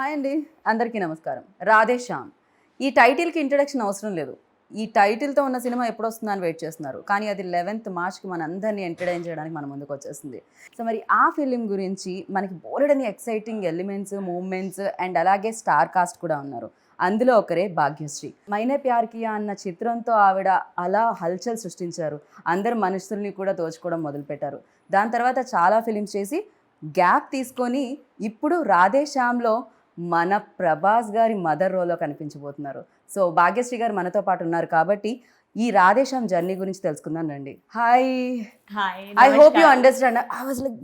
Hi అండి, అందరికీ నమస్కారం. రాధే శ్యామ్. ఈ టైటిల్కి ఇంట్రడక్షన్ అవసరం లేదు. ఈ టైటిల్తో ఉన్న సినిమా ఎప్పుడు వస్తుందని వెయిట్ చేస్తున్నారు, కానీ అది 11th మార్చ్కి మన అందరినీ ఎంటర్టైన్ చేయడానికి మన ముందుకు వచ్చేసింది. సో మరి ఆ ఫిలిం గురించి మనకి బోలెడని ఎక్సైటింగ్ ఎలిమెంట్స్, మూమెంట్స్ అండ్ అలాగే స్టార్ కాస్ట్ కూడా ఉన్నారు. అందులో ఒకరే భాగ్యశ్రీ. మైనే ప్యార్ కియా అన్న చిత్రంతో ఆవిడ అలా హల్చల్ సృష్టించారు. అందరు మనుషుల్ని కూడా దోచుకోవడం మొదలుపెట్టారు. దాని తర్వాత చాలా ఫిలిమ్స్ చేసి గ్యాప్ తీసుకొని ఇప్పుడు రాధే శ్యామ్లో మన ప్రభాస్ గారి మదర్ రోల్లో కనిపించబోతున్నారు. సో భాగ్యశ్రీ గారు మనతో పాటు ఉన్నారు కాబట్టి ఈ రాధే శ్యామ్ జర్నీ గురించి తెలుసుకుందాం రండి. Hi. Hi. I hope you Namaskar. Understand. I was like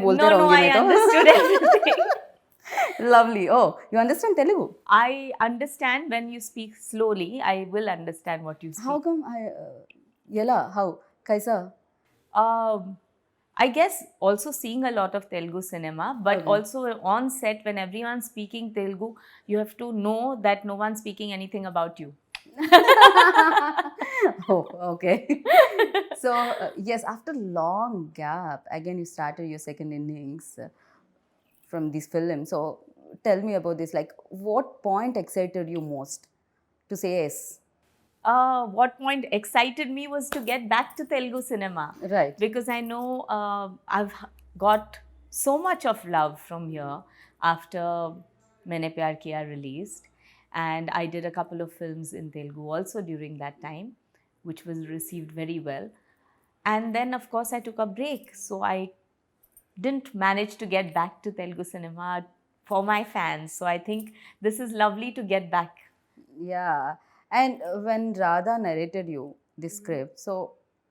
బోల్తే No, रहूंगी I मैं तो. understood everything. Lovely. Oh, you understand Telugu? I understand when you speak slowly. I will understand what you speak. How come yela how kaisa? Um, I guess also seeing a lot of Telugu cinema, but Okay. also on set when everyone's speaking Telugu, you have to know that no one's speaking anything about you. Oh, okay. So yes, after long gap again you started your second innings from this film. So tell me about this, like what point excited you most to say yes? What point excited me was to get back to Telugu cinema. Right. Because I know I've got so much of love from here after Maine Pyar Kiya released, and I did a couple of films in Telugu also during that time, which was received very well. And then of course I took a break, so I didn't manage to get back to Telugu cinema for my fans. So I think this is lovely to get back. Yeah. And when Radha narrated you the script, so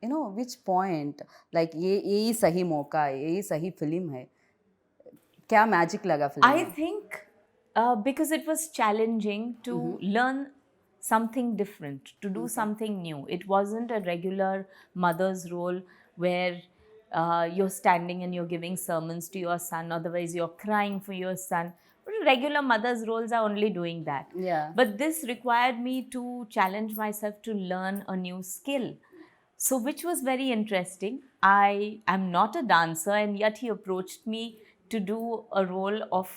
you know which point, like ये ही सही मौका है, ये ही सही film है, क्या magic लगा film I में? think because it was challenging to learn something different, to do something new. It wasn't a regular mother's role where you're standing and you're giving sermons to your son, otherwise you're crying for your son. Regular mother's roles are only doing that. Yeah. But this required me to challenge myself to learn a new skill. So, which was very interesting. I am not a dancer, and yet he approached me to do a role of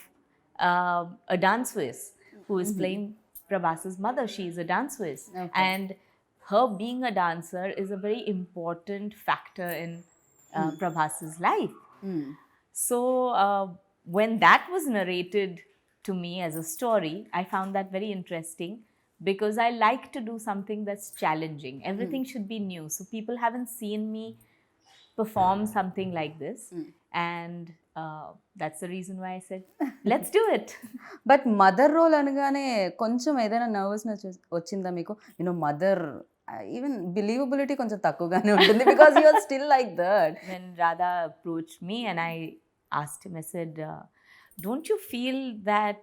a dance whiz who is playing Prabhas's mother. She is a dance whiz. Okay. And her being a dancer is a very important factor in Prabhas's life. So, when that was narrated to me as a story, I found that very interesting because I like to do something that's challenging. Everything should be new. So, people haven't seen me perform something like this. And that's the reason why I said, let's do it. But mother role అనగానే కొంచెం ఏదైనా nervousness వచ్చిందా మీకు? You know mother even believability కొంచెం తక్కువగానే ఉంటుంది because you are still like that. When Radha approached me and I asked him, I said, don't you feel that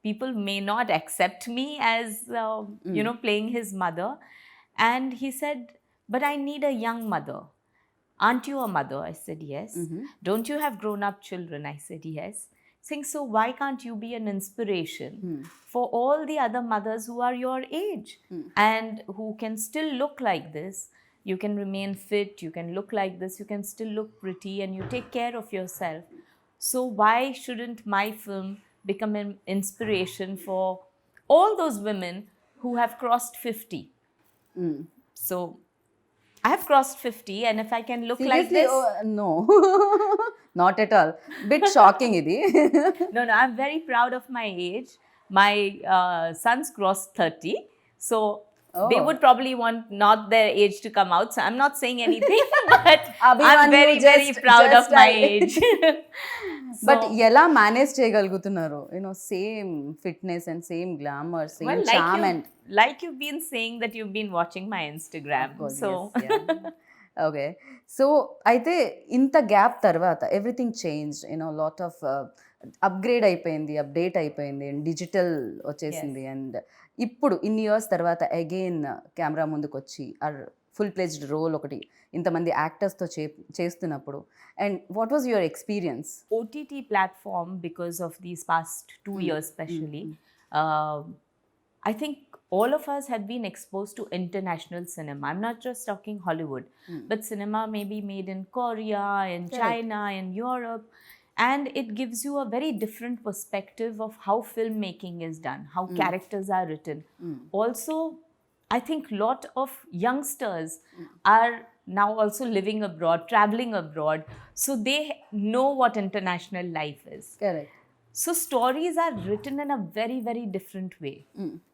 people may not accept me as, playing his mother? And he said, but I need a young mother. Aren't you a mother? I said, yes. Don't you have grown-up children? I said, yes. Saying, so why can't you be an inspiration for all the other mothers who are your age and who can still look like this? You can remain fit, you can look like this, you can still look pretty, and you take care of yourself. So why shouldn't my film become an inspiration for all those women who have crossed 50? So I have crossed 50, and if I can look like this... no not at all. Bit shocking ఇది. No, I'm very proud of my age. My sons crossed 30. So they would probably want not their age to come out. So I'm not saying anything, but I'm very, very proud of my age. But ఎలా manage చేయగలుగుతున్నారు? You know same fitness and same glamour, same charm and like you've been saying that you've been watching my Instagram. So okay. So అయితే ఇంత gap తర్వాత everything change, you know lot of upgrade అయిపోయింది, update అయిపోయింది, and digital వచ్చేసింది. And ఇప్పుడు ఇన్ని years తర్వాత again camera ముందుకు వచ్చి ఫుల్ ప్లేజ్డ్ రోల్ ఒకటి ఇంతమంది యాక్టర్స్తో చేస్తున్నప్పుడు, and what was your experience? OTT platform, because of these past 2 years especially, I think all of us have been exposed to international cinema. I'm not just talking Hollywood, but cinema may be made in Korea, in China, in Europe. and it gives you a very different perspective of how filmmaking is done, how characters are written. Also, I think a lot of youngsters are now also living abroad, traveling abroad, so they know what international life is. Correct. So stories are written in a very, very different way.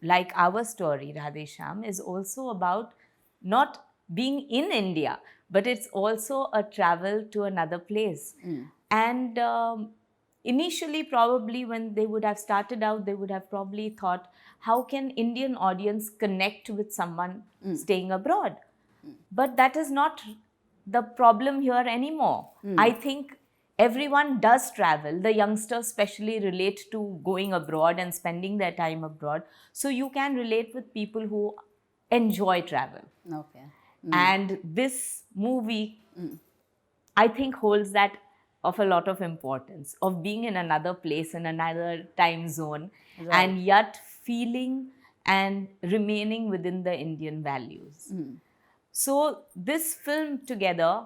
Like our story, Radhe Shyam, is also about not being in India, but it's also a travel to another place. And initially, probably when they would have started out, they would have probably thought, how can Indian audience connect with someone staying abroad? But that is not the problem here anymore. I think everyone does travel. The youngsters especially relate to going abroad and spending their time abroad. So you can relate with people who enjoy travel. Okay. And this movie, I think, holds that of a lot of importance, of being in another place, in another time zone, and yet feeling and remaining within the Indian values. So this film together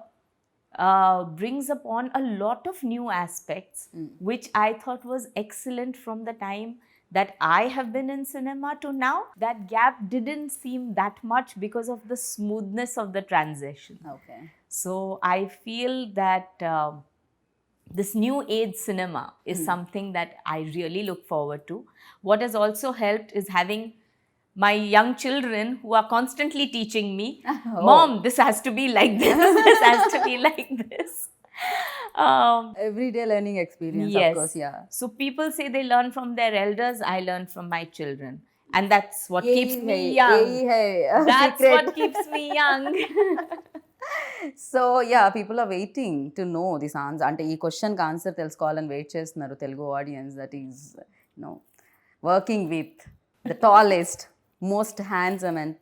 brings upon a lot of new aspects, which I thought was excellent from the time that I have been in cinema to now. That gap didn't seem that much because of the smoothness of the transition. Okay. So I feel that this new age cinema is something that I really look forward to. What has also helped is having my young children who are constantly teaching me, Mom, this has to be like this, this has to be like this. Everyday learning experience, Yes. of course, yeah. So people say they learn from their elders, I learn from my children. And that's what keeps me young. That's Secret. what keeps me young. So yeah, people are waiting to know this answer. అంటే ఈ క్వశ్చన్కి answer తెలుసుకోవాలని wait చేస్తున్నారు Telugu audience. That is working with the tallest, most handsome and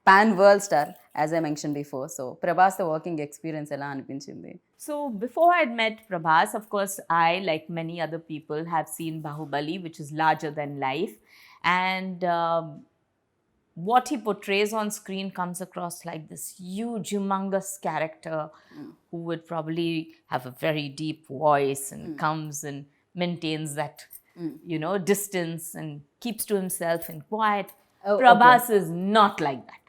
pan world star, as I mention before. So Prabhas తో working experience ఎలా అనిపించింది? So before I had met Prabhas, of course, I, like many other people, have seen Bahubali, which is larger than life. And what he portrays on screen comes across like this huge, humongous character who would probably have a very deep voice and comes and maintains that, distance and keeps to himself and quiet. Prabhas is not like that.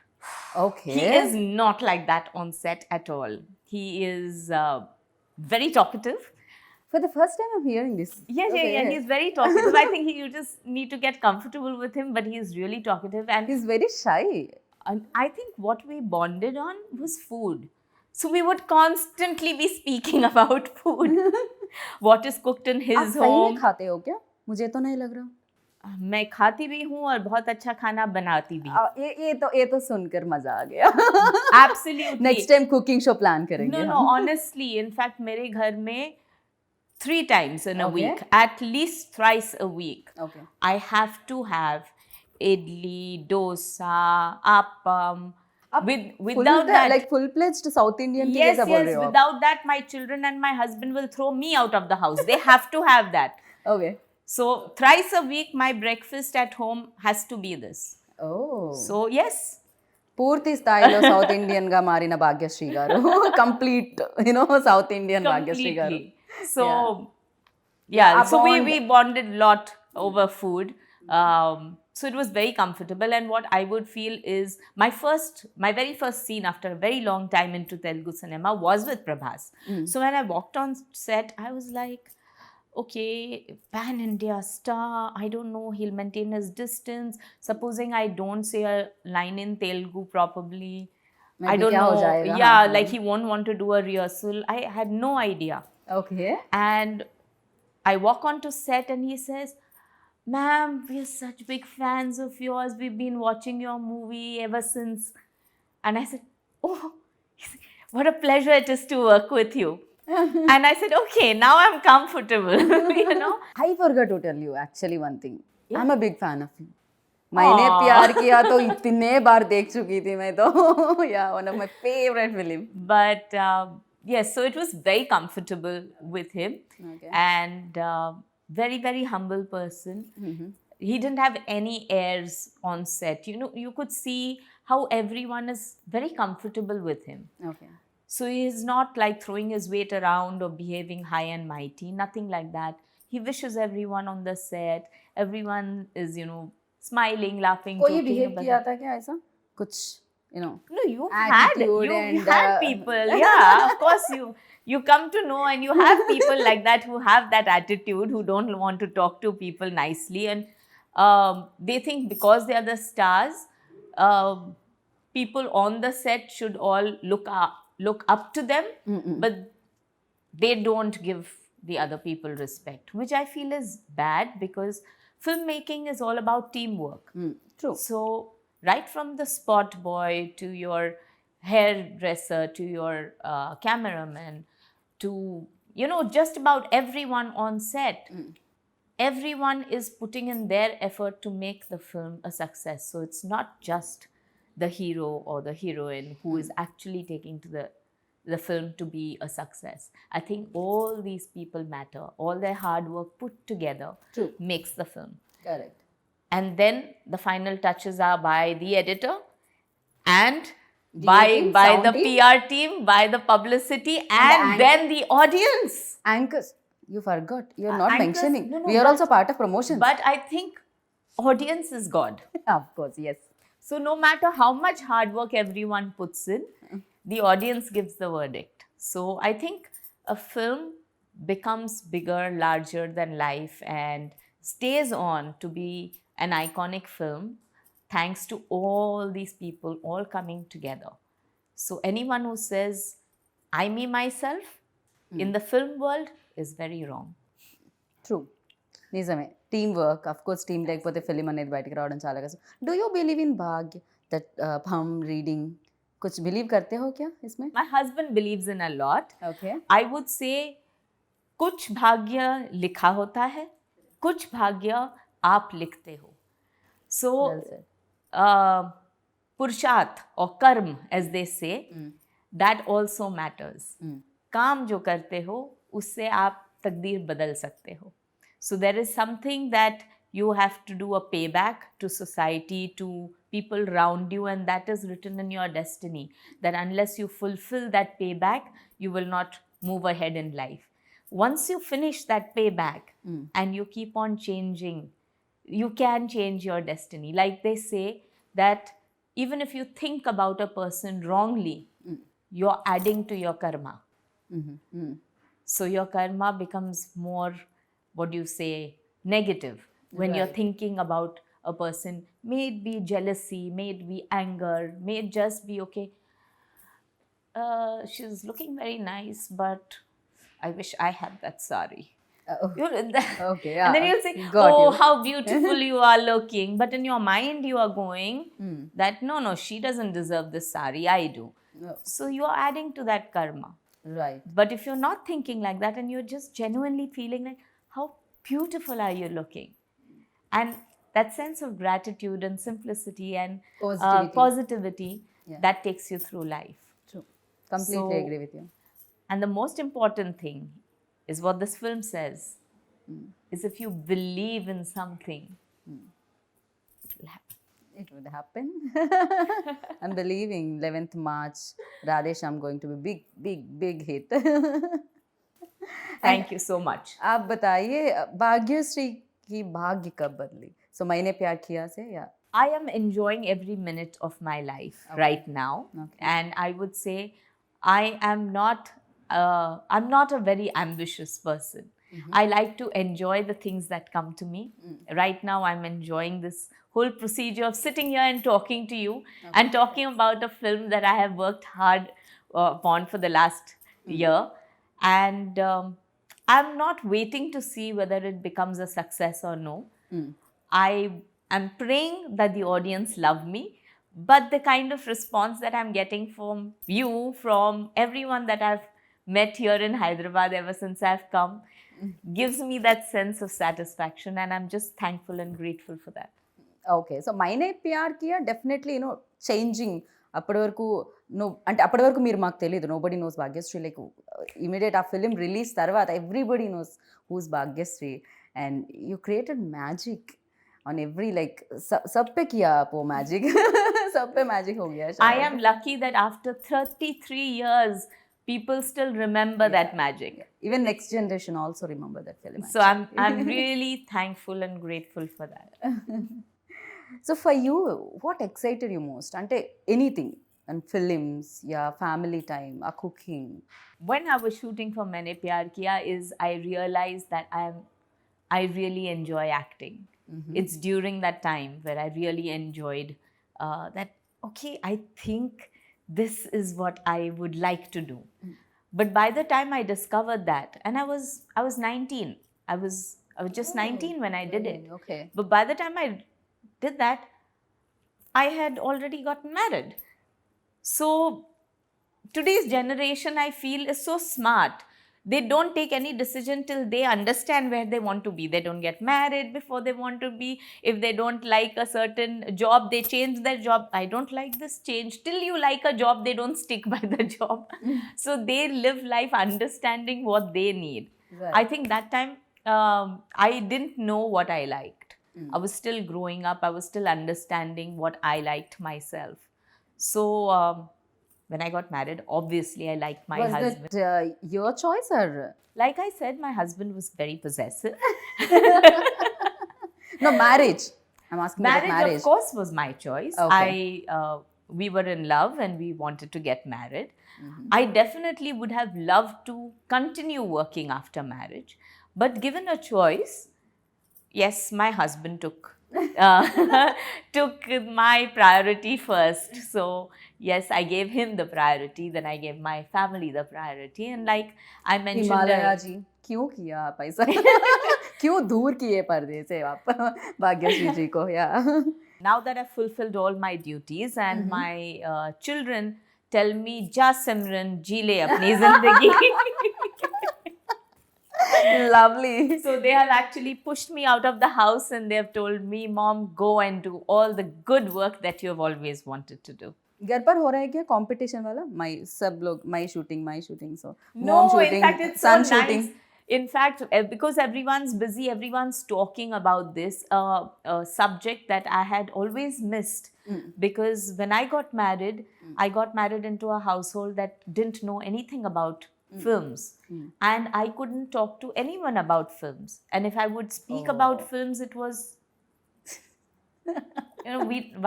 Okay. He is not like that on set at all. He is very talkative. For the first time I'm hearing this. Yeah. He's very talkative. I think you just need to get comfortable with him, but he is really talkative. And He's very shy. I think what we bonded on was food. So we would constantly be speaking about food. What is cooked in his आप सही में home. खाते हो क्या? मुझे तो नहीं लग रहा. मैं खाती भी हूँ और बहुत अच्छा खाना बनाती भी हूँ. ये तो सुनकर मजा आ गया. Absolutely. Next time cooking show plan करेंगे. No, honestly, in fact, मेरे घर में 3 times in a Okay. week, at least thrice a week, Okay. I have to have idli, dosa, appam. Without that, like full pledged South Indian की yes, जैसा बोल रहे हो आप. without that, my children and my husband will throw me out of the house. They have to have that. Okay. So thrice a week, my breakfast at home has to be this. Oh. So yes. పూర్తి స్థాయిలో south Indian గా మారిన భాగ్యశ్రీ గారు. Complete south Indian Bhagyashree గారు. Completely. So, yeah, Our so bond- we bonded a lot over food. So it was very comfortable. And what I would feel is my very first scene after a very long time into Telugu cinema was with Prabhas. So when I walked on set, I was like, okay, pan-India star, I don't know, he'll maintain his distance. Supposing I don't say a line in Telugu properly, I Maybe don't kya ho know. jayega, Yeah, haan. like he won't want to do a rehearsal. I had no idea. Okay. And I walk onto set and he says, ma'am, we're such big fans of yours. We've been watching your movie ever since. And I said, oh, what a pleasure it is to work with you. And I said, okay, now I'm comfortable, I forgot to tell you actually one thing. I'm a big fan of you. मैंने प्यार किया तो इतने बार देख चुकी थी मैं तो. Yeah, one of my favorite film. But yes, so it was very comfortable with him. Okay. And very, very humble person. He didn't have any airs on set. You could see how everyone is very comfortable with him. Okay. So he is not like throwing his weight around or behaving high and mighty, nothing like that. He wishes everyone on the set, everyone is, smiling, laughing, कोई joking behave about किया it. था क्या ऐसा कुछ No, attitude you've and had people, yeah, of course you come to know, and you have people like that who have that attitude, who don't want to talk to people nicely, and they think because they are the stars, people on the set should all look up to them, but they don't give the other people respect, which I feel is bad, because filmmaking is all about teamwork. true. So, right from the spot boy to your hairdresser to your cameraman to, just about everyone on set, everyone is putting in their effort to make the film a success. So, it's not just the hero or the heroine who is actually taking to the film to be a success. I think all these people matter. All their hard work put together True. makes the film. Correct. And then the final touches are by the editor and DA team, by sound the team. PR team, by the publicity, and then the audience. Anchors, you forgot. You're not Anchors? mentioning. No, We are also part of promotion. But I think audience is God. Of course, yes. So no matter how much hard work everyone puts in, the audience gives the verdict. So I think a film becomes bigger, larger than life, and stays on to be an iconic film thanks to all these people all coming together. So anyone who says, I, me, myself, in the film world is very wrong. True. నిజమే team work of course team లేకపోతే film అనేది బయటకు రావడం చాలా కష్టం do you believe इन भाग that हम reading कुछ बिलीव करते हो क्या इसमें My husband believes in a lot. Okay I would say कुछ भाग्य लिखा होता है, कुछ भाग्य आप लिखते हो. So, पुरुषार्थ or कर्म, as they say, that also matters. काम जो करते हो उससे आप तकदीर बदल सकते हो. So there is something that you have to do a payback to society, to people around you, and that is written in your destiny, that unless you fulfill that payback, you will not move ahead in life. Once you finish that payback and you keep on changing, you can change your destiny. Like they say that even if you think about a person wrongly, you're adding to your karma. So your karma becomes more, what do you say, negative when you're thinking about a person. May it be jealousy, may it be anger, may it just be, okay, she's looking very nice, but I wish I had that sari. Okay, yeah. And then you'll say, Got oh, you. how beautiful you are looking. But in your mind, you are going that, no, she doesn't deserve this sari, I do. No. So you are adding to that karma. Right. But if you're not thinking like that and you're just genuinely feeling like, how beautiful are you looking? And that sense of gratitude and simplicity and positivity that takes you through life. True. Completely agree with you. And the most important thing is what this film says, is if you believe in something, it will happen. It would happen. I'm believing 11th March, Radhe Shyam going to be big hit. Thank you so much. आप बताइए भाग्यश्री की भाग्य कब बदली सो मैंने प्यार किया से या I am enjoying every minute of my life right now. And I would say I'm not a very ambitious person. I like to enjoy the things that come to me. Right now I'm enjoying this whole procedure of sitting here and talking to you and talking about a film that I have worked hard upon for the last year. And I'm not waiting to see whether it becomes a success or no. I am praying that the audience love me, but the kind of response that I'm getting from you, from everyone that I've met here in Hyderabad ever since I've come, gives me that sense of satisfaction, and I'm just thankful and grateful for that. Okay, so मैंने प्यार किया definitely changing అప్పటి వరకు అంటే అప్పటి వరకు మీరు మాకు తెలియదు nobody knows Bhagyashree like immediate ఆ ఫిలిం రిలీజ్ తర్వాత everybody knows who's Bhagyashree and you created magic on every like sab pe kiya aap wo magic. So सब पे मैजिक हो गया I शायद. am lucky that after 33 years, people still remember that magic. Even next generation also remember that film. So I'm really thankful and grateful for that. So for you, what excited you most? Ante anything, and films, yeah, family time, a cooking. When I was shooting for Maine Pyar Kiya is I realized that I really enjoy acting. It's during that time where I really enjoyed that, okay, I think this is what I would like to do. But by the time I discovered that, and I was 19, I was just 19 when I did it. Okay. But by the time I did that, I had already gotten married. So today's generation, I feel, is so smart. They don't take any decision till they understand where they want to be. They don't get married before they want to be. If they don't like a certain job, they change their job. I don't like this, change. Till you like a job, they don't stick by the job. So they live life understanding what they need. Right. I think that time I didn't know what I liked. I was still growing up. I was still understanding what I liked myself. So when I got married, obviously I liked my Was husband. that your choice or? Like I said, my husband was very possessive. No, marriage. I'm asking about Marriage, marriage. of course, was my choice. Okay. We were in love and we wanted to get married. I definitely would have loved to continue working after marriage. But given a choice, yes, my husband took my priority first. So yes, I gave him the priority, then I gave my family the priority. And like I mentioned, Himalaya जी क्यों किया आप ऐसा? क्यों दूर किए पर्दे से आप भाग्यश्री जी को? या now that I've fulfilled all my duties and my children tell me, "Ja Simran, ji le apni zindagi." lovely. So they have actually pushed me out of the house and they have told me, "Mom, go and do all the good work that you have always wanted to do." घर पर हो रहा है क्या competition वाला? सब लोग my shooting so No, mom in fact, shooting it's so सन nice. Shooting. In fact, because everyone's busy, everyone's talking about this subject that I had always missed. Because when I got married into a household that didn't know anything about films. And I couldn't talk to anyone about films. And if I would speak about films, it was,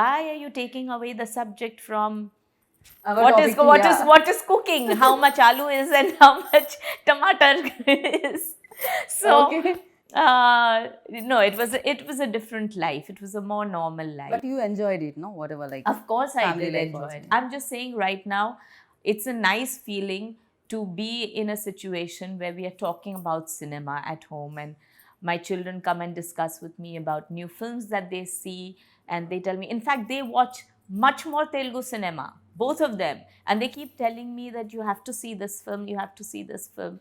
why are you taking away the subject from what is cooking, how much aloo is and how much tomato is. So Okay. no, it was a different life. It was a more normal life. But you enjoyed it, no? Whatever, like. Of course I family did life enjoy also. it. I'm just saying right now, it's a nice feeling to be in a situation where we are talking about cinema at home and my children come and discuss with me about new films that they see and they tell me, in fact, they watch much more Telugu cinema, both of them. And they keep telling me that you have to see this film, you have to see this film.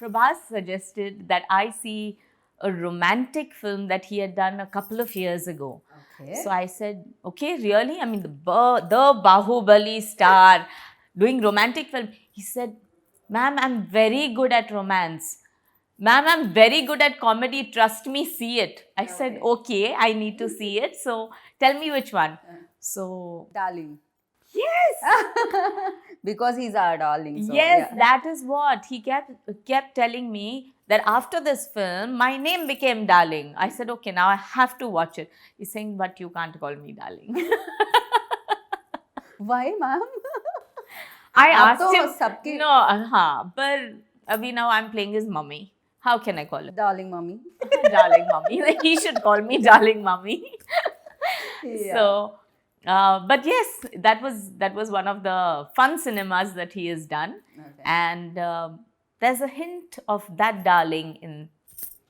Prabhas suggested that I see a romantic film that he had done a couple of years ago. Okay. So I said, okay, really? I mean, the Bahubali star doing romantic film. He said, ma'am, I'm very good at romance. Ma'am, I'm very good at comedy. Trust me, see it. I said, okay, I need to see it. So tell me which one. So, Darling. yes. Because he's our darling. So, Yes, yeah. that is what he kept telling me, that after this film, my name became Darling. I said, okay, now I have to watch it. He's saying, but you can't call me Darling. Why, ma'am? I आप asked तो him, सबके- no, but abhi now I'm playing his mummy. How can I call him? Darling mommy. Darling mummy. He should call me Darling mummy. Yeah. So, but yes, that was one of the fun cinemas that he has done. Okay. And there's a hint of that darling in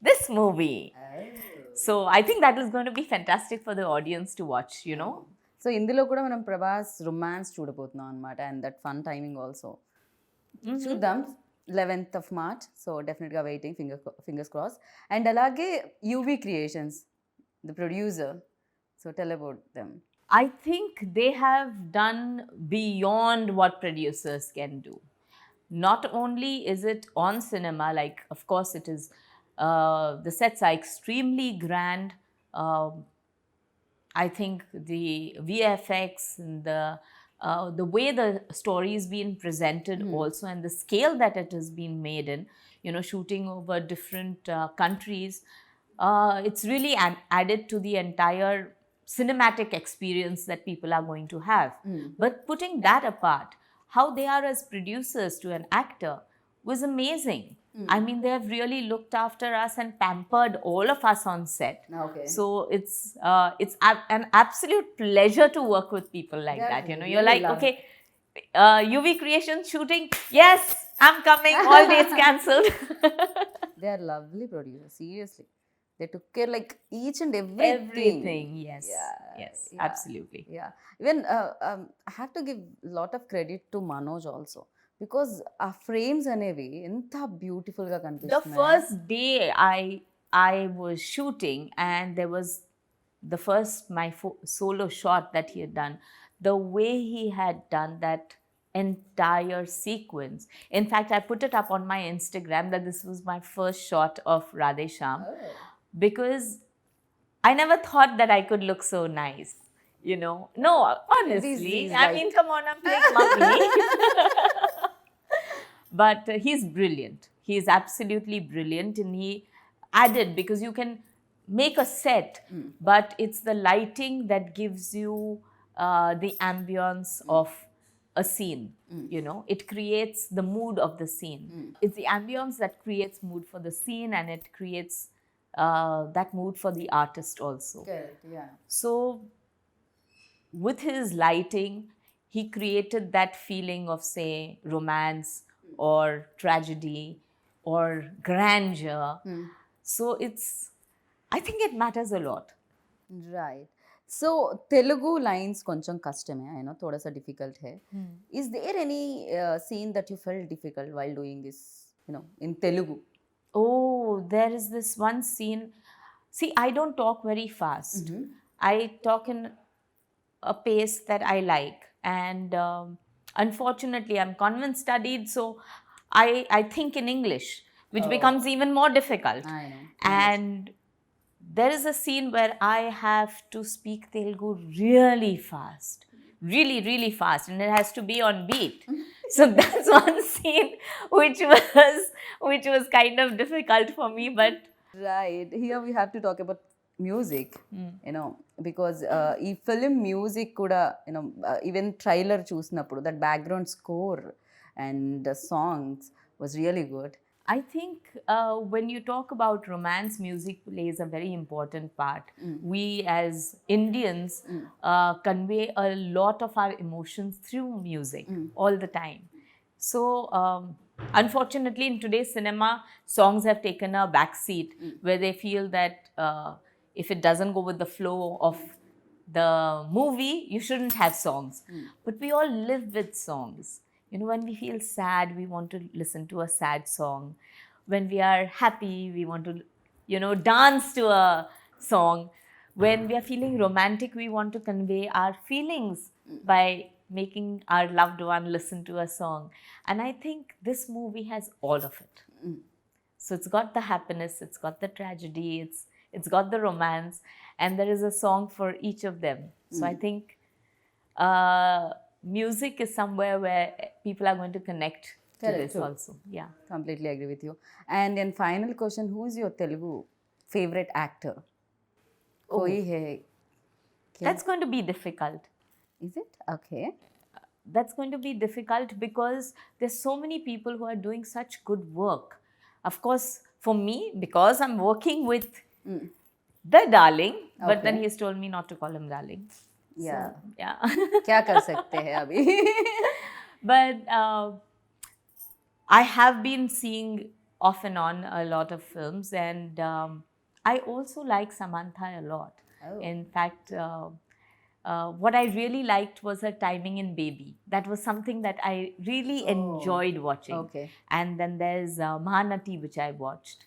this movie. Oh. So I think that is going to be fantastic for the audience to watch, you know. So ఇందులో కూడా మనం Prabhas romance చూడబోతున్నాం అనమాట and that fun timing also చూద్దాం 11th of March so డెఫినెట్గా waiting fingers cross and అలాగే UV creations the producer so tell about them. I think they have done beyond what producers can do. Not only is it on cinema, like of course it is, the sets are extremely grand. I think the VFX and the way the story is being presented also, and the scale that it has been made in, shooting over different countries, it's really added to the entire cinematic experience that people are going to have. But putting that apart, how they are as producers to an actor was amazing. I mean, they have really looked after us and pampered all of us on set. Okay. So it's an absolute pleasure to work with people like that. You're Really like, love okay, UV Creations shooting, yes, I'm coming, all dates cancelled. They are lovely producers, seriously. They took care like each and everything. Everything, yes. Yes, Yeah. absolutely. Yeah. Even I have to give a lot of credit to Manoj also. Because ఆ frames అనేవి ఎంత బ్యూటిఫుల్గా The కనిపిస్తున్నాయి. first day I was shooting, and there was the first my solo shot that he had done, the way he had done that entire sequence. In fact, I put it up on my Instagram that this was my first shot of Radhe Shyam, because I never thought that I could look so nice. No, honestly, These I mean, come on, I'm playing mummy. But he's brilliant. He's absolutely brilliant, and he added, because you can make a set, but it's the lighting that gives you the ambience of a scene. It creates the mood of the scene. It's the ambience that creates mood for the scene, and it creates that mood for the artist also. Correct, yeah. So with his lighting, he created that feeling of, say, romance or tragedy or grandeur. So I think it matters a lot. Right. So Telugu lines కొంచెం కష్టమే, I know थोड़ा सा difficult है. Is there any scene that you felt difficult while doing this, in Telugu? Oh, there is this one scene. See, I don't talk very fast. I talk in a pace that I like. And unfortunately, I'm convent studied, so I think in English, which becomes even more difficult. I know. And there is a scene where I have to speak Telugu really fast. Really, really fast. And it has to be on beat. So that's one scene which was kind of difficult for me, but Right. Here we have to talk about music, because ఈ film music కూడా even trailer చూసినప్పుడు that background score and songs was really good. I think when you talk about romance, music plays a very important part. We as Indians convey a lot of our emotions through music all the time. So unfortunately, in today's cinema, songs have taken a back seat, where they feel that if it doesn't go with the flow of the movie, you shouldn't have songs. But we all live with songs. When we feel sad, we want to listen to a sad song. When we are happy, we want to, dance to a song. When we are feeling romantic, we want to convey our feelings by making our loved one listen to a song. And I think this movie has all of it. So it's got the happiness, it's got the tragedy, it's got the romance, and there is a song for each of them. So I think music is somewhere where people are going to connect to this also. Yeah. Completely agree with you. And then final question, who is your Telugu favorite actor? Koi hai? That's going to be difficult. Is it? Okay. That's going to be difficult because there's so many people who are doing such good work. Of course, for me, because I'm working with the darling, but then he's told me not to call him darling. Yeah. So, yeah. क्या कर सकते हैं अभी? But I have been seeing off and on a lot of films, and I also like Samantha a lot. In fact, what I really liked was her timing in Baby. That was something that I really enjoyed watching. Okay. And then there's Mahanati, which I watched,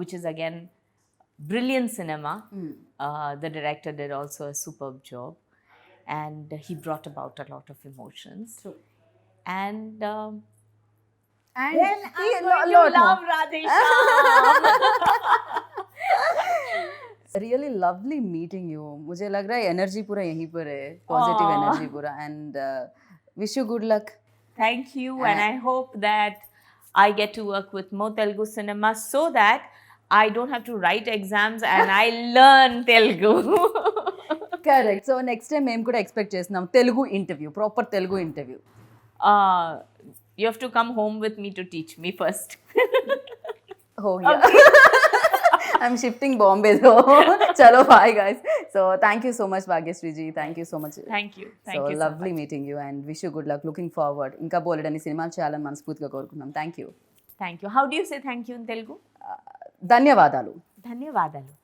which is again brilliant cinema. The director did also a superb job, and he brought about a lot of emotions. True. And then And I'm going to love Radhe Shyam. Really lovely meeting you. मुझे लग रहा है energy पूरा यहीं पर है, positive Aw. Energy पूरा. And wish you good luck. Thank you, and I hope that I get to work with more Telugu cinema so that I don't have to write exams and I learn Telugu. Correct. So next time మేము కూడా expect చేస్తున్నాం Telugu interview, proper Telugu interview. uh, you have to come home with me to teach me first. Oh yeah. I'm shifting Bombay though. Chalo, bye guys. So thank you so much BhagyaSree ji. Thank you so much. Thank you. Thank So you lovely so much. meeting you and wish you good luck. Looking forward. ఇంకా బోలెడని సినిమాలు చేయాలని మనస్ఫూర్తిగా కోరుకుందాం. Thank you. Thank you. How do you say thank you in Telugu? ధన్యవాదాలు. ధన్యవాదాలు.